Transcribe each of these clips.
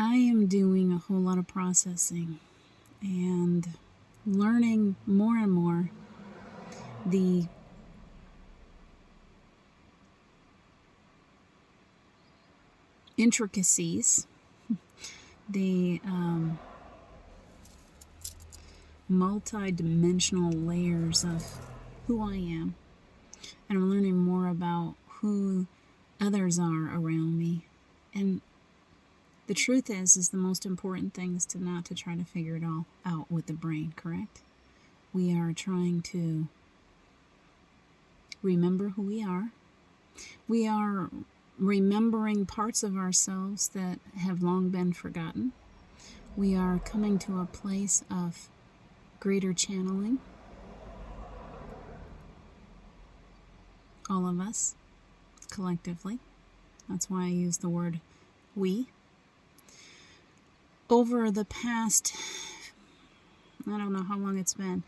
I am doing a whole lot of processing and learning more and more the intricacies, the multi-dimensional layers of who I am. And I'm learning more about who others are around me. And the truth is the most important thing is not to try to figure it all out with the brain, correct? We are trying to remember who we are. We are remembering parts of ourselves that have long been forgotten. We are coming to a place of greater channeling. All of us, collectively. That's why I use the word we. Over the past, I don't know how long it's been,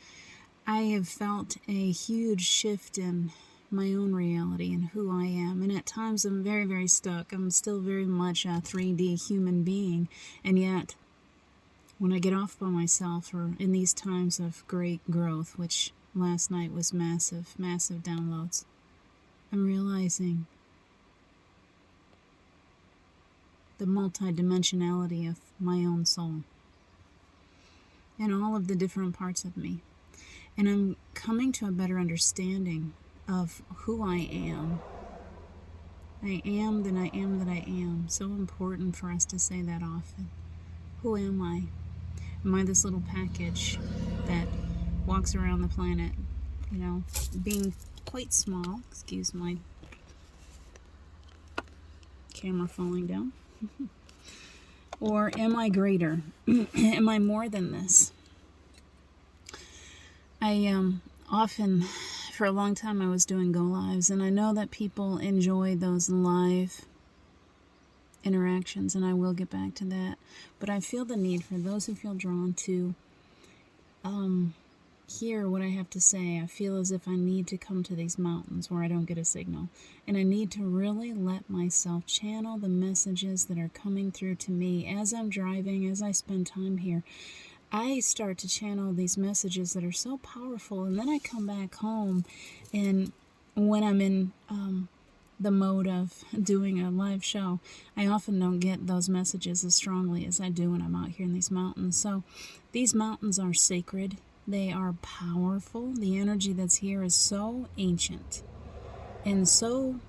I have felt a huge shift in my own reality and who I am. And at times I'm very, very stuck. I'm still very much a 3D human being. And yet, when I get off by myself or in these times of great growth, which last night was massive, massive downloads, I'm realizing the multidimensionality of my own soul and all of the different parts of me. And I'm coming to a better understanding of who I am. I am that I am that I am. So important for us to say that often. Who am I? Am I this little package that walks around the planet, being quite small? Excuse my camera falling down. Or am I greater? Am I more than this? I often, for a long time, I was doing go lives, and I know that people enjoy those live interactions, and I will get back to that. But I feel the need for those who feel drawn to hear what I have to say. I feel as if I need to come to these mountains where I don't get a signal, and I need to really let myself channel the messages that are coming through to me as I'm driving, as I spend time here. I start to channel these messages that are so powerful, and then I come back home, and when I'm in the mode of doing a live show, I often don't get those messages as strongly as I do when I'm out here in these mountains. So these mountains are sacred. They are powerful. The energy that's here is so ancient and so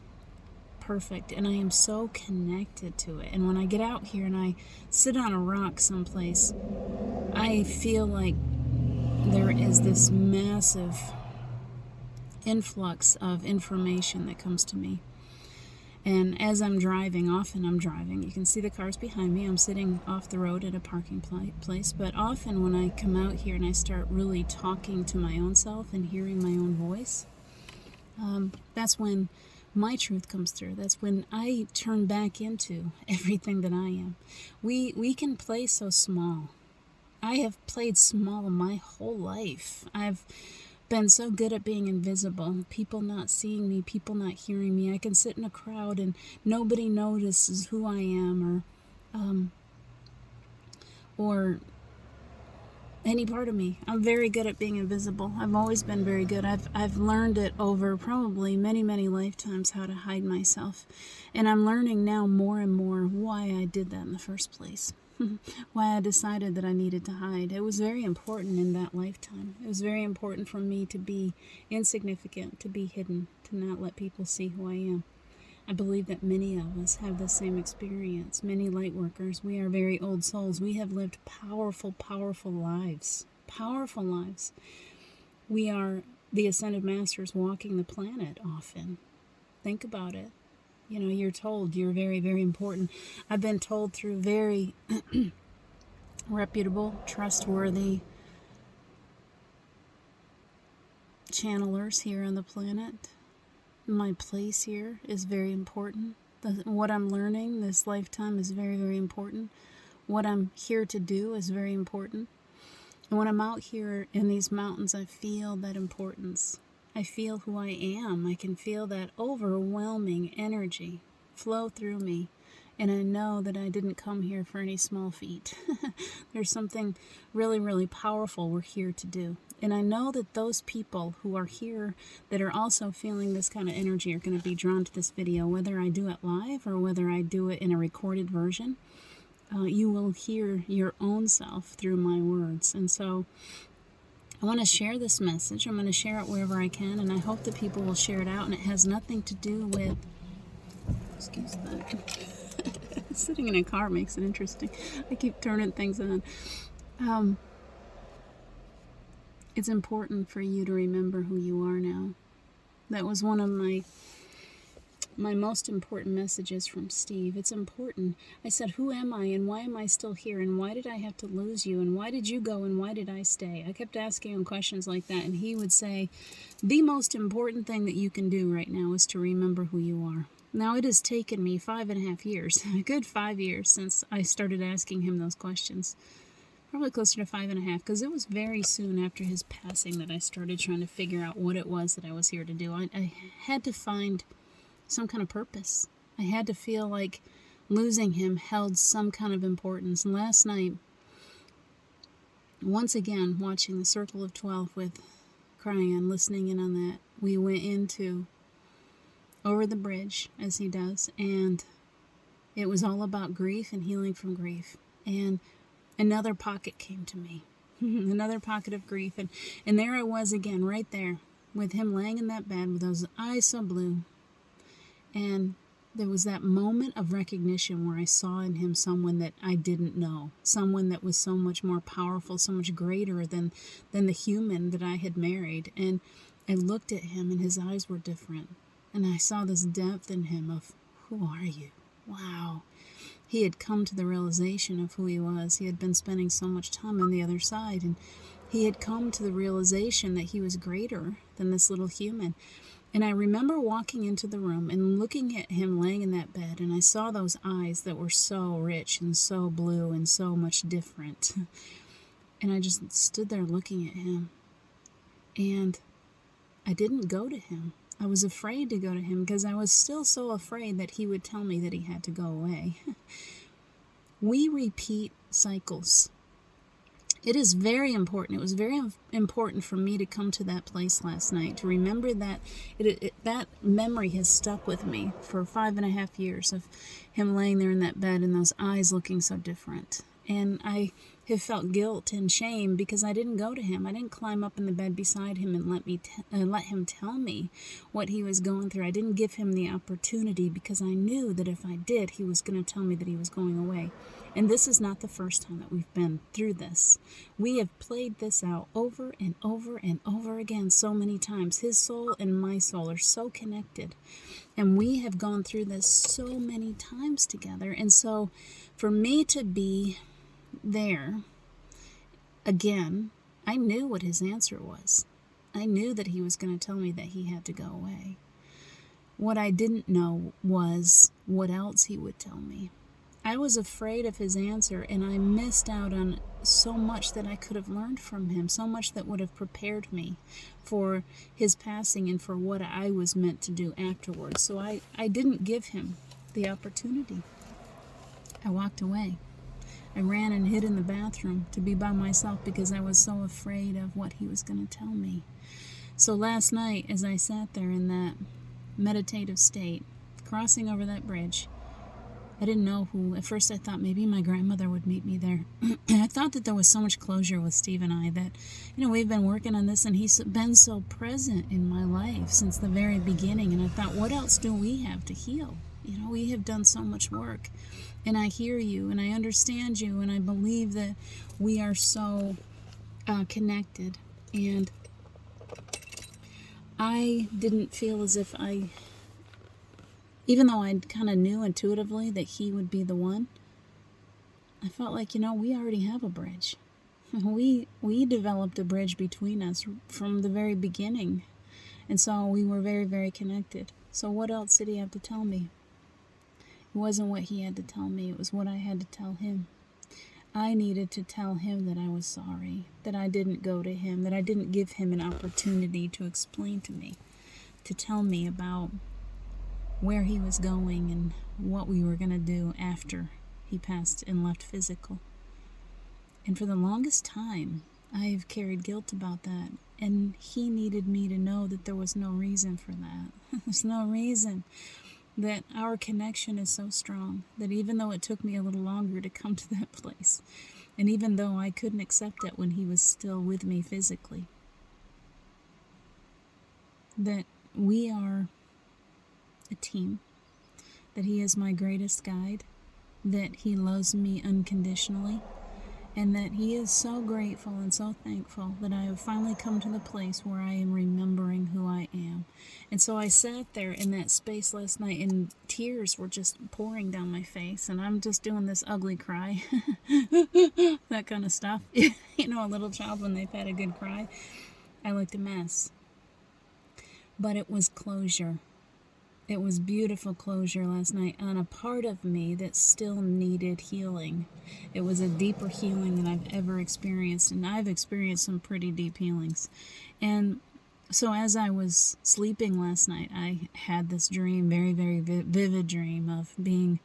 perfect, and I am so connected to it. And when I get out here and I sit on a rock someplace, I feel like there is this massive influx of information that comes to me. And as I'm driving, often I'm driving, you can see the cars behind me. I'm sitting off the road at a parking place. But often when I come out here and I start really talking to my own self and hearing my own voice, that's when my truth comes through. That's when I turn back into everything that I am. We can play so small. I have played small my whole life. I've been so good at being invisible, people not seeing me, people not hearing me. I can sit in a crowd and nobody notices who I am or any part of me. I'm very good at being invisible. I've always been very good. I've learned it over probably many, many lifetimes how to hide myself. And I'm learning now more and more why I did that in the first place. Why I decided that I needed to hide. It was very important in that lifetime. It was very important for me to be insignificant, to be hidden, to not let people see who I am. I believe that many of us have the same experience. Many light workers, we are very old souls. We have lived powerful, powerful lives. Powerful lives. We are the ascended masters walking the planet often. Think about it. You're told you're very, very important. I've been told through very reputable, trustworthy channelers here on the planet. My place here is very important. What I'm learning this lifetime is very, very important. What I'm here to do is very important. And when I'm out here in these mountains, I feel that importance. I feel who I am. I can feel that overwhelming energy flow through me. And I know that I didn't come here for any small feat. There's something really, really powerful we're here to do. And I know that those people who are here that are also feeling this kind of energy are going to be drawn to this video, whether I do it live or whether I do it in a recorded version. You will hear your own self through my words. And so I want to share this message. I'm going to share it wherever I can, and I hope that people will share it out. And it has nothing to do with... Excuse that. Sitting in a car makes it interesting. I keep turning things on. It's important for you to remember who you are now. That was one of my most important messages from Steve. It's important. I said, who am I, and why am I still here, and why did I have to lose you, and why did you go, and why did I stay? I kept asking him questions like that, and he would say, the most important thing that you can do right now is to remember who you are. Now, it has taken me 5.5 years, a good 5 years, since I started asking him those questions. Probably closer to 5.5, because it was very soon after his passing that I started trying to figure out what it was that I was here to do. I had to find some kind of purpose. I had to feel like losing him held some kind of importance. And last night, once again, watching the Circle of 12 with Cryan, listening in on that, we went into Over the Bridge, as he does, and it was all about grief and healing from grief. And another pocket came to me, another pocket of grief, and there I was again, right there, with him laying in that bed with those eyes so blue. And there was that moment of recognition where I saw in him someone that I didn't know, someone that was so much more powerful, so much greater than the human that I had married. And I looked at him, and his eyes were different. And I saw this depth in him of, who are you? Wow. He had come to the realization of who he was. He had been spending so much time on the other side, and he had come to the realization that he was greater than this little human. And I remember walking into the room and looking at him laying in that bed, and I saw those eyes that were so rich and so blue and so much different. And I just stood there looking at him, and I didn't go to him. I was afraid to go to him because I was still so afraid that he would tell me that he had to go away. We repeat cycles. It is very important. It was very important for me to come to that place last night, to remember that that memory has stuck with me for 5.5 years of him laying there in that bed and those eyes looking so different. And I have felt guilt and shame because I didn't go to him. I didn't climb up in the bed beside him and let him tell me what he was going through. I didn't give him the opportunity because I knew that if I did, he was going to tell me that he was going away. And this is not the first time that we've been through this. We have played this out over and over and over again so many times. His soul and my soul are so connected. And we have gone through this so many times together. And so for me to be there again, I knew what his answer was. I knew that he was going to tell me that he had to go away. What I didn't know was what else he would tell me. I was afraid of his answer, and I missed out on so much that I could have learned from him, so much that would have prepared me for his passing and for what I was meant to do afterwards. So I didn't give him the opportunity. I walked away. I ran and hid in the bathroom to be by myself because I was so afraid of what he was going to tell me. So last night, as I sat there in that meditative state, crossing over that bridge, I didn't know who. At first I thought maybe my grandmother would meet me there. I thought that there was so much closure with Steve and I that, we've been working on this, and he's been so present in my life since the very beginning. And I thought, what else do we have to heal? We have done so much work. And I hear you, and I understand you, and I believe that we are so connected. And I didn't feel as if even though I kind of knew intuitively that he would be the one, I felt like, we already have a bridge. We developed a bridge between us from the very beginning. And so we were very, very connected. So what else did he have to tell me? It wasn't what he had to tell me. It was what I had to tell him. I needed to tell him that I was sorry, that I didn't go to him, that I didn't give him an opportunity to explain to me, to tell me about where he was going and what we were going to do after he passed and left physical. And for the longest time, I've carried guilt about that. And he needed me to know that there was no reason for that. There's no reason. That our connection is so strong that even though it took me a little longer to come to that place, and even though I couldn't accept it when he was still with me physically, that we are a team, that he is my greatest guide, that he loves me unconditionally, and that he is so grateful and so thankful that I have finally come to the place where I am remembering who I am. And so I sat there in that space last night, and tears were just pouring down my face, and I'm just doing this ugly cry, that kind of stuff. You know, a little child when they've had a good cry. I looked a mess. But it was closure. It was beautiful closure last night on a part of me that still needed healing. It was a deeper healing than I've ever experienced, and I've experienced some pretty deep healings. And so as I was sleeping last night, I had this dream, very, very vivid dream of being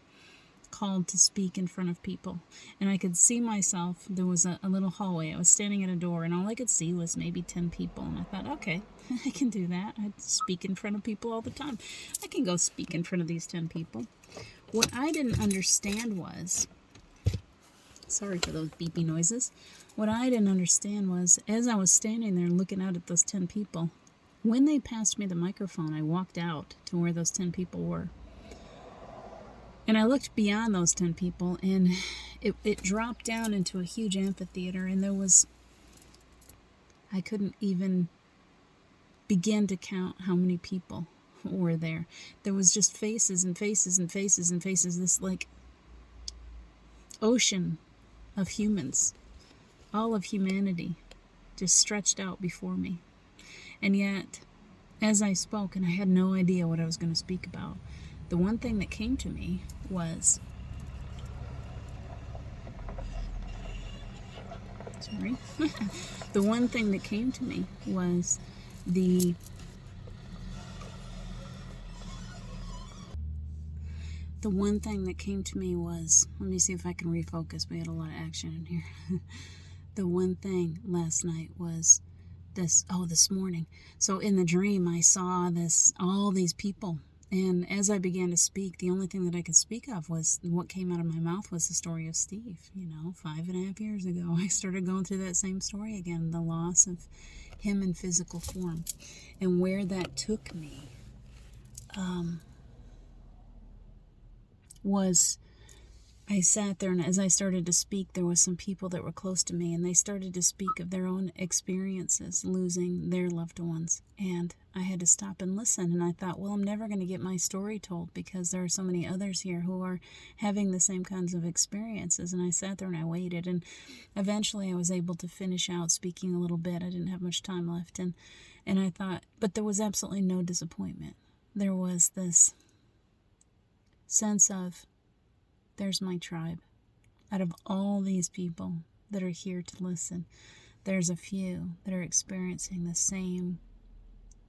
called to speak in front of people. And I could see myself, there was a little hallway. I was standing at a door, and all I could see was maybe 10 people. And I thought, okay, I can do that. I speak in front of people all the time. I can go speak in front of these 10 people. What I didn't understand was, sorry for those beepy noises. What I didn't understand was, as I was standing there looking out at those 10 people, when they passed me the microphone, I walked out to where those 10 people were. And I looked beyond those 10 people, and it dropped down into a huge amphitheater, and I couldn't even begin to count how many people were there. There was just faces and faces and faces and faces, this like ocean of humans, all of humanity just stretched out before me. And yet, as I spoke, and I had no idea what I was going to speak about, the one thing that came to me was, the one thing that came to me was the one thing that came to me was, let me see if I can refocus. We had a lot of action in here. The one thing last night was this morning. So in the dream, I saw all these people. And as I began to speak, the only thing that I could speak of was what came out of my mouth was the story of Steve. 5.5 years ago, I started going through that same story again, the loss of him in physical form. And where that took me was I sat there, and as I started to speak, there was some people that were close to me, and they started to speak of their own experiences losing their loved ones. And I had to stop and listen, and I thought, well, I'm never going to get my story told because there are so many others here who are having the same kinds of experiences. And I sat there and I waited, and eventually I was able to finish out speaking a little bit. I didn't have much time left, and I thought, but there was absolutely no disappointment. There was this sense of, there's my tribe. Out of all these people that are here to listen, there's a few that are experiencing the same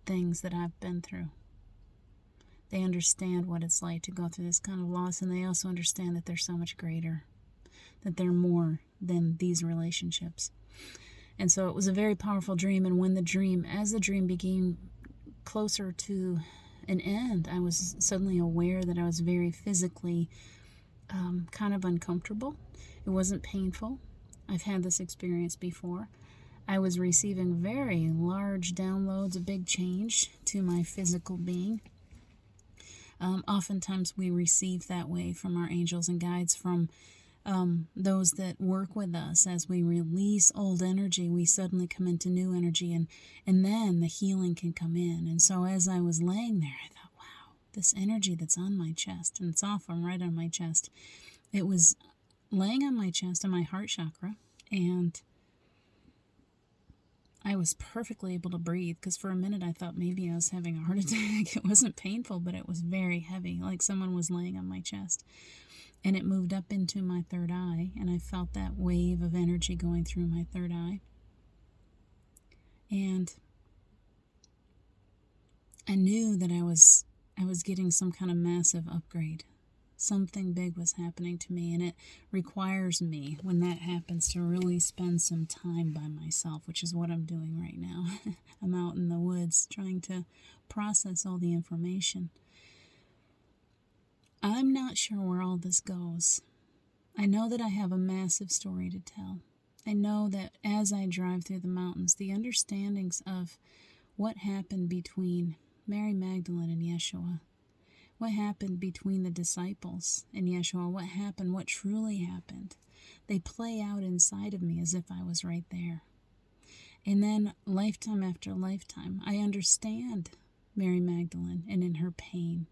things that I've been through. They understand what it's like to go through this kind of loss, and they also understand that they're so much greater, that they're more than these relationships. And so it was a very powerful dream, and as the dream became closer to an end, I was suddenly aware that I was very physically kind of uncomfortable. It wasn't painful. I've had this experience before. I was receiving very large downloads, a big change to my physical being. Oftentimes we receive that way from our angels and guides, from those that work with us. As we release old energy, we suddenly come into new energy, and then the healing can come in. And so as I was laying there, I thought, this energy that's on my chest, and it's often right on my chest, it was laying on my chest in my heart chakra, and I was perfectly able to breathe, because for a minute I thought maybe I was having a heart attack. It wasn't painful, but it was very heavy, like someone was laying on my chest. And it moved up into my third eye, and I felt that wave of energy going through my third eye. And I knew that I was I was getting some kind of massive upgrade. Something big was happening to me, and it requires me, when that happens, to really spend some time by myself, which is what I'm doing right now. I'm out in the woods trying to process all the information. I'm not sure where all this goes. I know that I have a massive story to tell. I know that as I drive through the mountains, the understandings of what happened between Mary Magdalene and Yeshua, what happened between the disciples and Yeshua, what truly happened, they play out inside of me as if I was right there. And then lifetime after lifetime, I understand Mary Magdalene and in her pain.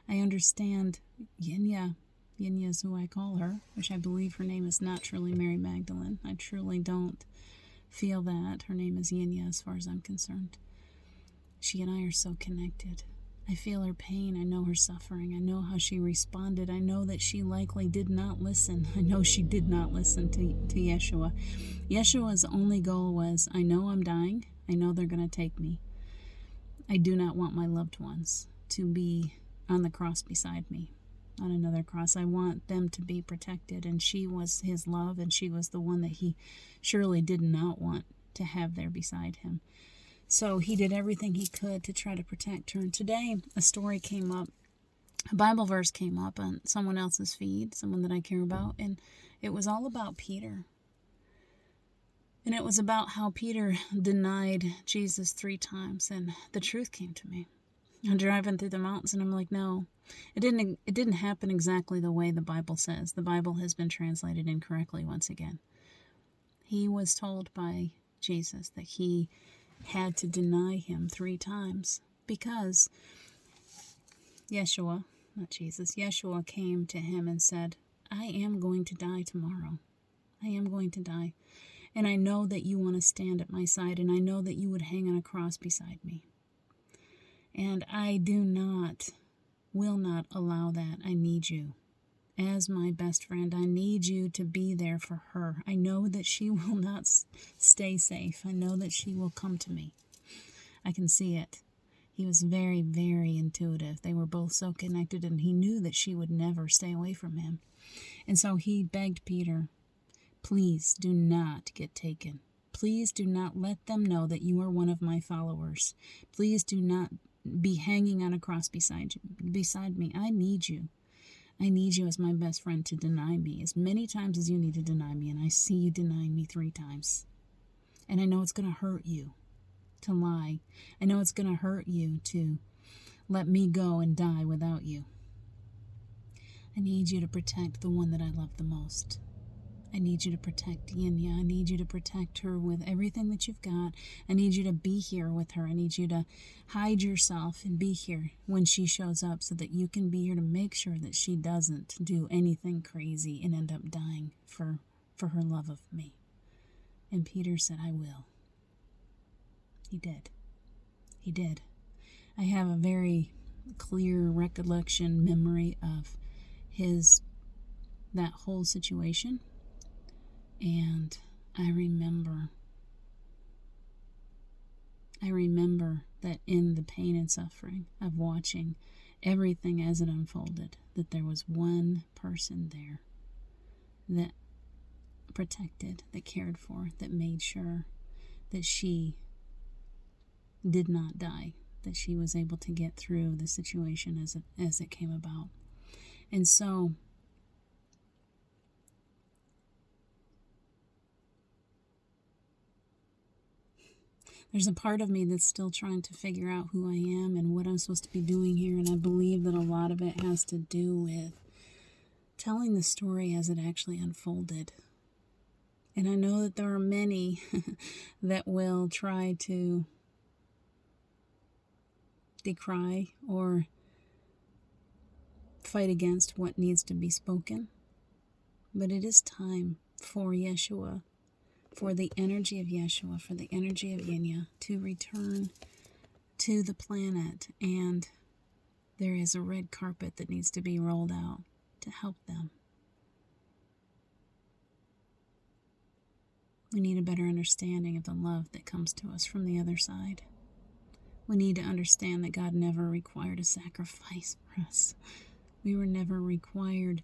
I understand Yinya. Yinya is who I call her, which I believe her name is not truly Mary Magdalene. I truly don't feel that. Her name is Yinya as far as I'm concerned. She and I are so connected. I feel her pain. I know her suffering. I know how she responded. I know that she likely did not listen. I know she did not listen to Yeshua. Yeshua's only goal was, I know I'm dying. I know they're going to take me. I do not want my loved ones to be on the cross beside me, on another cross. I want them to be protected. And she was his love, and she was the one that he surely did not want to have there beside him. So he did everything he could to try to protect her. And today, a story came up, a Bible verse came up on someone else's feed, someone that I care about, and it was all about Peter. And it was about how Peter denied Jesus 3 times, and the truth came to me. I'm driving through the mountains, and I'm like, no, it didn't happen exactly the way the Bible says. The Bible has been translated incorrectly once again. He was told by Jesus that he had to deny him 3 times because Yeshua, not Jesus, Yeshua came to him and said, I am going to die tomorrow. I am going to die. And I know that you want to stand at my side, and I know that you would hang on a cross beside me. And I will not allow that. I need you. As my best friend, I need you to be there for her. I know that she will not stay safe. I know that she will come to me. I can see it. He was very, very intuitive. They were both so connected, and he knew that she would never stay away from him. And so he begged Peter, please do not get taken. Please do not let them know that you are one of my followers. Please do not be hanging on a cross beside me. I need you. I need you as my best friend to deny me as many times as you need to deny me, and I see you denying me 3 times. And I know it's going to hurt you to lie. I know it's going to hurt you to let me go and die without you. I need you to protect the one that I love the most. I need you to protect Yinya. I need you to protect her with everything that you've got. I need you to be here with her. I need you to hide yourself and be here when she shows up so that you can be here to make sure that she doesn't do anything crazy and end up dying for her love of me. And Peter said, I will. He did. He did. I have a very clear memory of that whole situation. And I remember that in the pain and suffering of watching everything as it unfolded, that there was one person there that protected, that cared for, that made sure that she did not die, that she was able to get through the situation as it came about. And so there's a part of me that's still trying to figure out who I am and what I'm supposed to be doing here, and I believe that a lot of it has to do with telling the story as it actually unfolded. And I know that there are many that will try to decry or fight against what needs to be spoken. But it is time for Yeshua, for the energy of Yeshua, for the energy of Yinya to return to the planet, and there is a red carpet that needs to be rolled out to help them. We need a better understanding of the love that comes to us from the other side. We need to understand that God never required a sacrifice for us. We were never required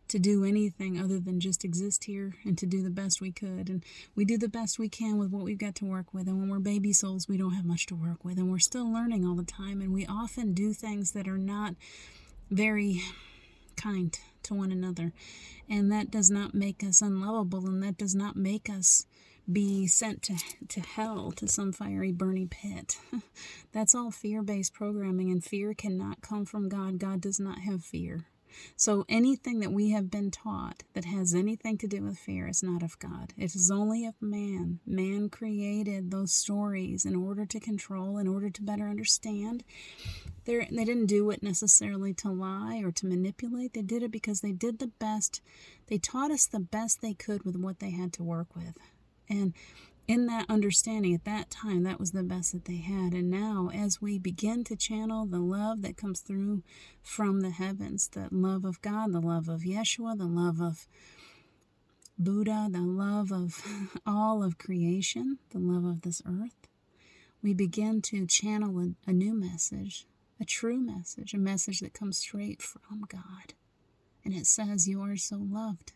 to do anything other than just exist here and to do the best we could. And we do the best we can with what we've got to work with. And when we're baby souls, we don't have much to work with. And we're still learning all the time. And we often do things that are not very kind to one another. And that does not make us unlovable. And that does not make us be sent to hell, to some fiery, burning pit. That's all fear-based programming. And fear cannot come from God. God does not have fear. So anything that we have been taught that has anything to do with fear is not of God. It is only of man. Man created those stories in order to control, in order to better understand. They didn't do it necessarily to lie or to manipulate. They did it because they did the best. They taught us the best they could with what they had to work with. And in that understanding, at that time, that was the best that they had. And now, as we begin to channel the love that comes through from the heavens, the love of God, the love of Yeshua, the love of Buddha, the love of all of creation, the love of this earth, we begin to channel a new message, a true message, a message that comes straight from God. And it says, "You are so loved.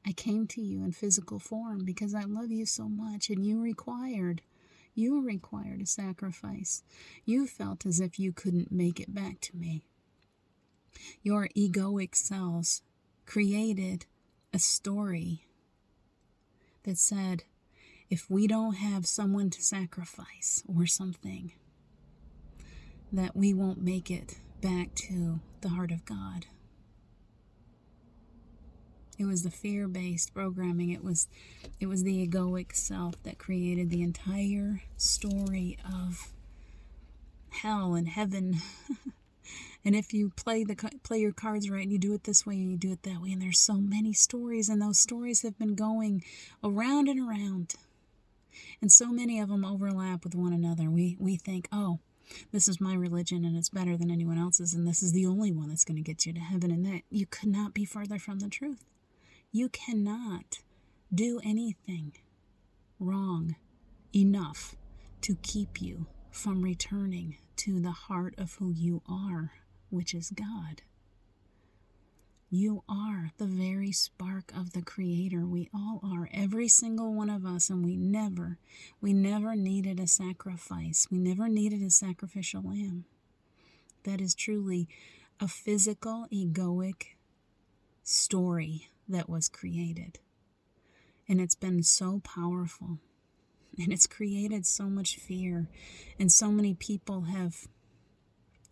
I came to you in physical form because I love you so much, and you required a sacrifice. You felt as if you couldn't make it back to me. Your egoic selves created a story that said, if we don't have someone to sacrifice or something, that we won't make it back to the heart of God." It was the fear-based programming. It was the egoic self that created the entire story of hell and heaven. And if you play your cards right and you do it this way and you do it that way, and there's so many stories, and those stories have been going around and around, and so many of them overlap with one another. We think, oh, this is my religion and it's better than anyone else's, and this is the only one that's going to get you to heaven, and that you could not be further from the truth. You cannot do anything wrong enough to keep you from returning to the heart of who you are, which is God. You are the very spark of the Creator. We all are, every single one of us, and we never needed a sacrifice. We never needed a sacrificial lamb. That is truly a physical, egoic story that was created. And it's been so powerful. And it's created so much fear. And so many people have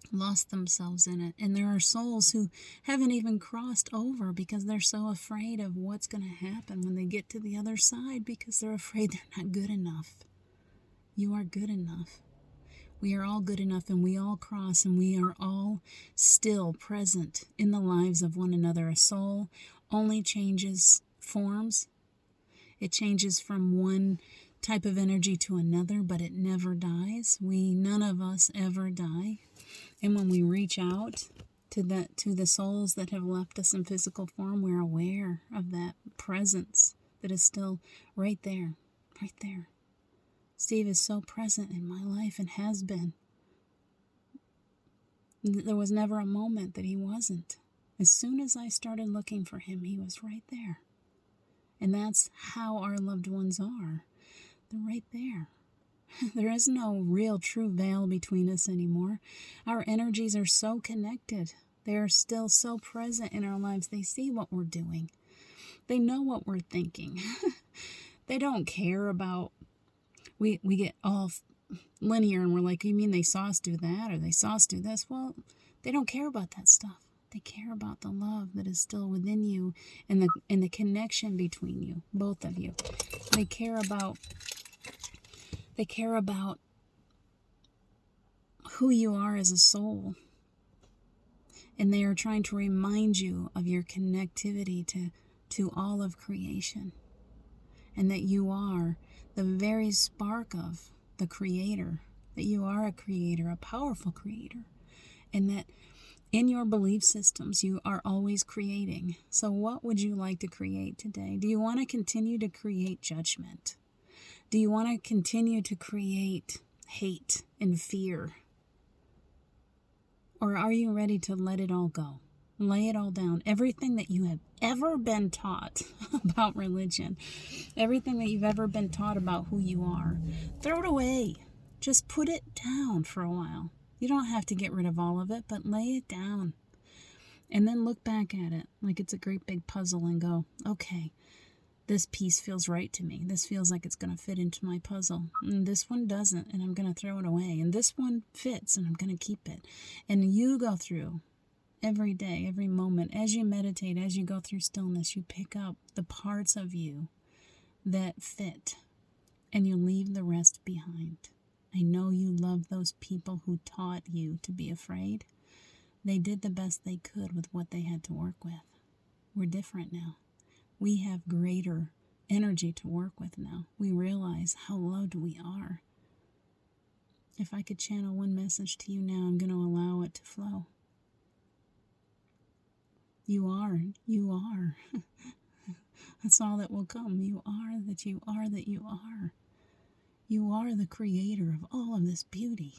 lost themselves in it. And there are souls who haven't even crossed over because they're so afraid of what's going to happen when they get to the other side, because they're afraid they're not good enough. You are good enough. We are all good enough, and we all cross, and we are all still present in the lives of one another. A soul only changes forms. It changes from one type of energy to another, but it never dies. None of us ever die. And when we reach out to the souls that have left us in physical form, we're aware of that presence that is still right there, right there. Steve is so present in my life and has been. There was never a moment that he wasn't. As soon as I started looking for him, he was right there. And that's how our loved ones are. They're right there. There is no real true veil between us anymore. Our energies are so connected. They are still so present in our lives. They see what we're doing. They know what we're thinking. They don't care about... We get all linear and we're like, you mean they saw us do that or they saw us do this? Well, they don't care about that stuff. They care about the love that is still within you and the connection between you, both of you. They care about who you are as a soul. And they are trying to remind you of your connectivity to all of creation. And that you are the very spark of the Creator. That you are a creator, a powerful creator. And that in your belief systems, you are always creating. So what would you like to create today? Do you want to continue to create judgment? Do you want to continue to create hate and fear? Or are you ready to let it all go? Lay it all down. Everything that you have ever been taught about religion, everything that you've ever been taught about who you are, throw it away. Just put it down for a while. You don't have to get rid of all of it, but lay it down. And then look back at it like it's a great big puzzle and go, okay, this piece feels right to me. This feels like it's going to fit into my puzzle. And this one doesn't, and I'm going to throw it away. And this one fits, and I'm going to keep it. And you go through every day, every moment, as you meditate, as you go through stillness, you pick up the parts of you that fit, and you leave the rest behind. I know you love those people who taught you to be afraid. They did the best they could with what they had to work with. We're different now. We have greater energy to work with now. We realize how loved we are. If I could channel one message to you now, I'm going to allow it to flow. You are. That's all that will come. You are that you are that you are. You are the creator of all of this beauty.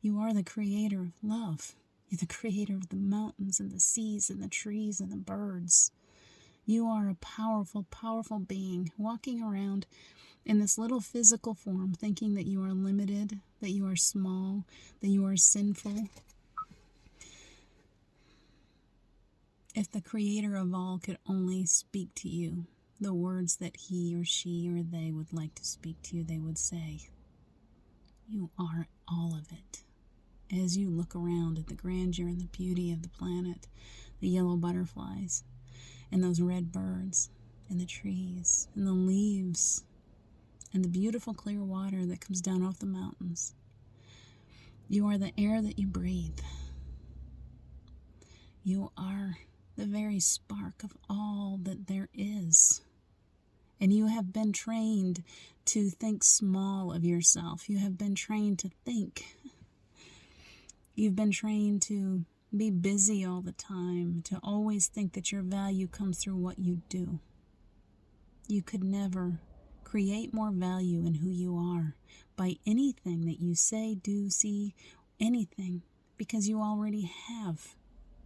You are the creator of love. You're the creator of the mountains and the seas and the trees and the birds. You are a powerful, powerful being walking around in this little physical form, thinking that you are limited, that you are small, that you are sinful. If the creator of all could only speak to you the words that he or she or they would like to speak to you, they would say, you are all of it. As you look around at the grandeur and the beauty of the planet, the yellow butterflies, and those red birds, and the trees, and the leaves, and the beautiful clear water that comes down off the mountains. You are the air that you breathe. You are the very spark of all that there is. And you have been trained to think small of yourself. You have been trained to think. You've been trained to be busy all the time, to always think that your value comes through what you do. You could never create more value in who you are by anything that you say, do, see, anything, because you already have.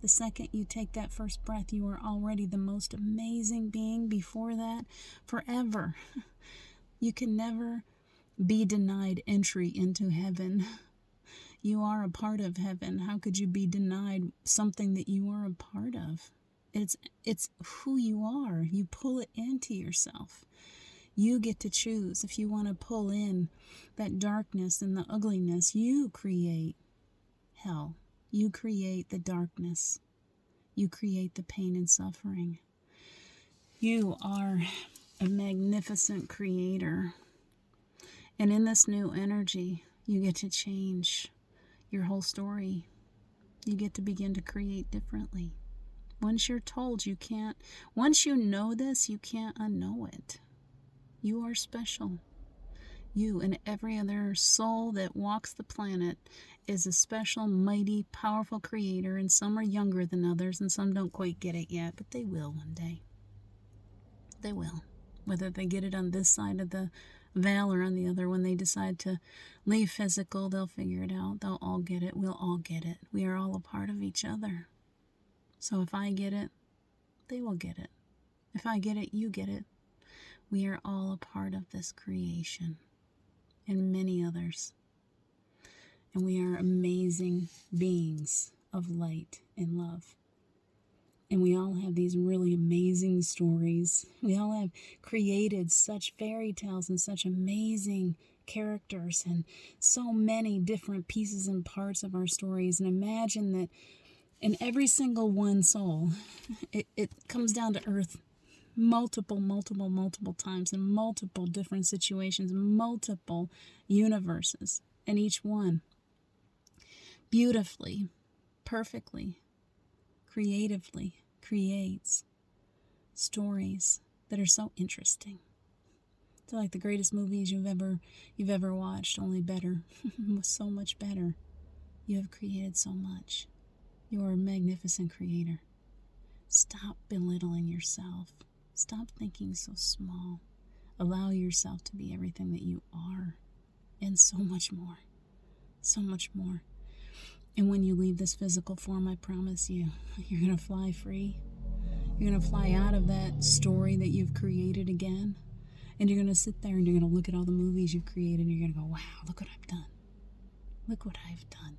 The second you take that first breath, you are already the most amazing being. Before that, forever. You can never be denied entry into heaven. You are a part of heaven. How could you be denied something that you are a part of? It's who you are. You pull it into yourself. You get to choose. If you want to pull in that darkness and the ugliness, you create hell. You create the darkness. You create the pain and suffering. You are a magnificent creator. And in this new energy, you get to change your whole story. You get to begin to create differently. Once you're told you can't, once you know this, you can't unknow it. You are special. You and every other soul that walks the planet is a special, mighty, powerful creator, and some are younger than others, and some don't quite get it yet, but they will one day. They will. Whether they get it on this side of the veil or on the other, when they decide to leave physical, they'll figure it out. They'll all get it. We'll all get it. We are all a part of each other. So if I get it, they will get it. If I get it, you get it. We are all a part of this creation and many others. And we are amazing beings of light and love. And we all have these really amazing stories. We all have created such fairy tales and such amazing characters and so many different pieces and parts of our stories. And imagine that in every single one soul, it comes down to earth multiple times in multiple different situations, multiple universes. And each one beautifully, perfectly, creatively creates stories that are so interesting. They're like the greatest movies you've ever watched, only better. So much better. You have created so much. You are a magnificent creator. Stop belittling yourself. Stop thinking so small. Allow yourself to be everything that you are. and so much more. So much more. And when you leave this physical form, I promise you, you're going to fly free. You're going to fly out of that story that you've created again. And you're going to sit there and you're going to look at all the movies you've created and you're going to go, wow, look what I've done. Look what I've done.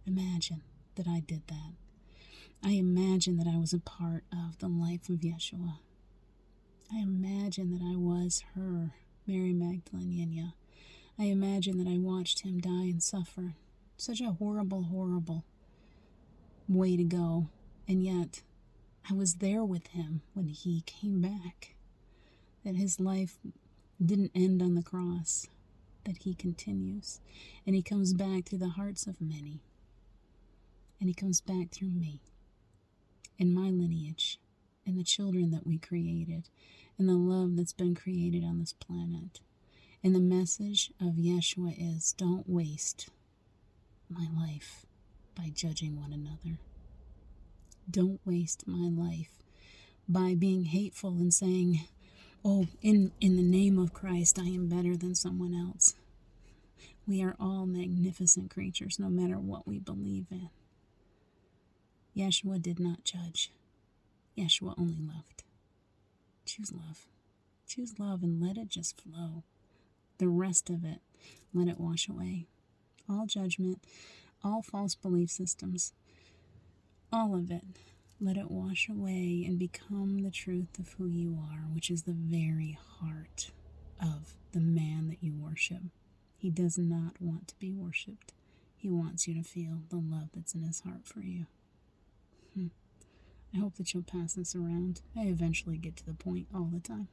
Imagine that I did that. I imagine that I was a part of the life of Yeshua. I imagine that I was her, Mary Magdalene Yenya. I imagine that I watched him die and suffer. Such a horrible, horrible way to go. And yet, I was there with him when he came back. That his life didn't end on the cross. That he continues. And he comes back through the hearts of many. And he comes back through me. And my lineage. And the children that we created. And the love that's been created on this planet. And the message of Yeshua is, don't waste my life by judging one another. Don't waste my life by being hateful and saying, oh, in the name of Christ, I am better than someone else. We are all magnificent creatures, no matter what we believe in. Yeshua did not judge. Yeshua only loved. Choose love. Choose love and let it just flow. The rest of it, let it wash away. All judgment, all false belief systems, all of it, let it wash away and become the truth of who you are, which is the very heart of the man that you worship. He does not want to be worshipped. He wants you to feel the love that's in his heart for you. I hope that you'll pass this around. I eventually get to the point all the time.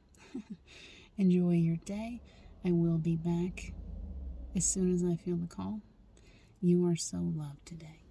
Enjoy your day. I will be back as soon as I feel the call. You are so loved today.